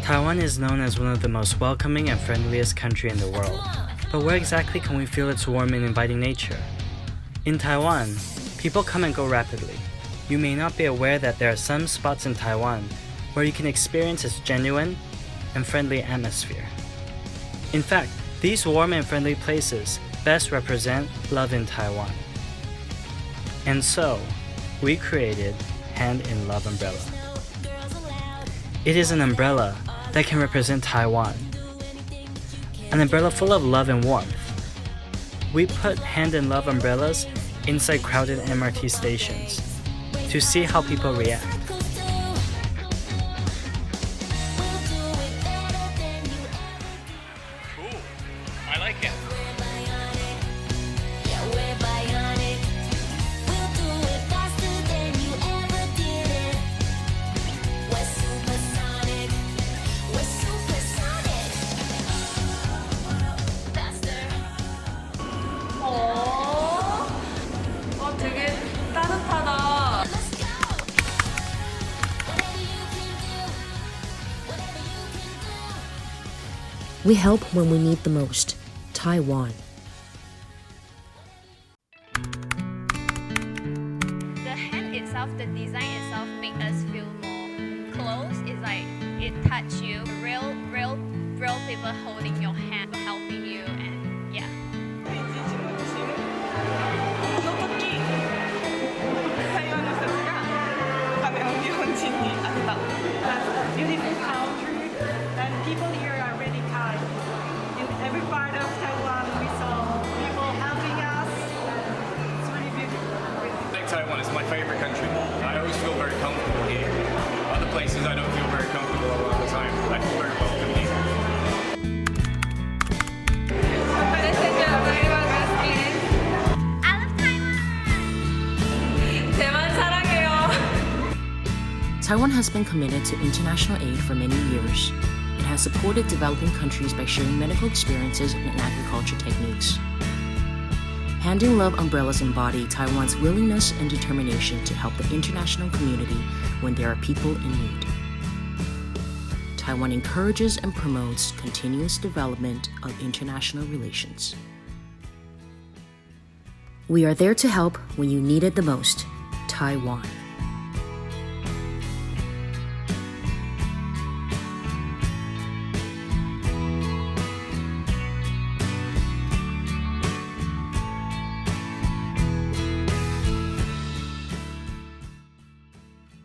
Taiwan is known as one of the most welcoming and friendliest countries in the world. But where exactly can we feel its warm and inviting nature? In Taiwan, people come and go rapidly. You may not be aware that there are some spots in Taiwan where you can experience its genuine and friendly atmosphere. In fact, these warm and friendly places best represent love in Taiwan. And so, we created Hand in Love Umbrella. It is an umbrella that can represent Taiwan. An umbrella full of love and warmth. We put Hand in Love umbrellas inside crowded MRT stations to see how people react. Ooh, I like it. 되게 따뜻하다. We help when we need the most. Taiwan. The hand itself, the design itself, make us feel more close. It's like it touch you. Real people holding your hand, helping you, and yeah. That's a beautiful country, and people here are really kind. In every part of Taiwan, we saw people helping us. It's really beautiful. I think Taiwan is my favorite country. I always feel very comfortable here. Other places I don't feel very comfortable a lot of the time. I feel very welcome here. I love Taiwan! 대만 사랑해요. Taiwan has been committed to international aid for many years. It has supported developing countries by sharing medical experiences and agriculture techniques. Hand in Love umbrellas embody Taiwan's willingness and determination to help the international community when there are people in need. Taiwan encourages and promotes continuous development of international relations. We are there to help when you need it the most. Taiwan.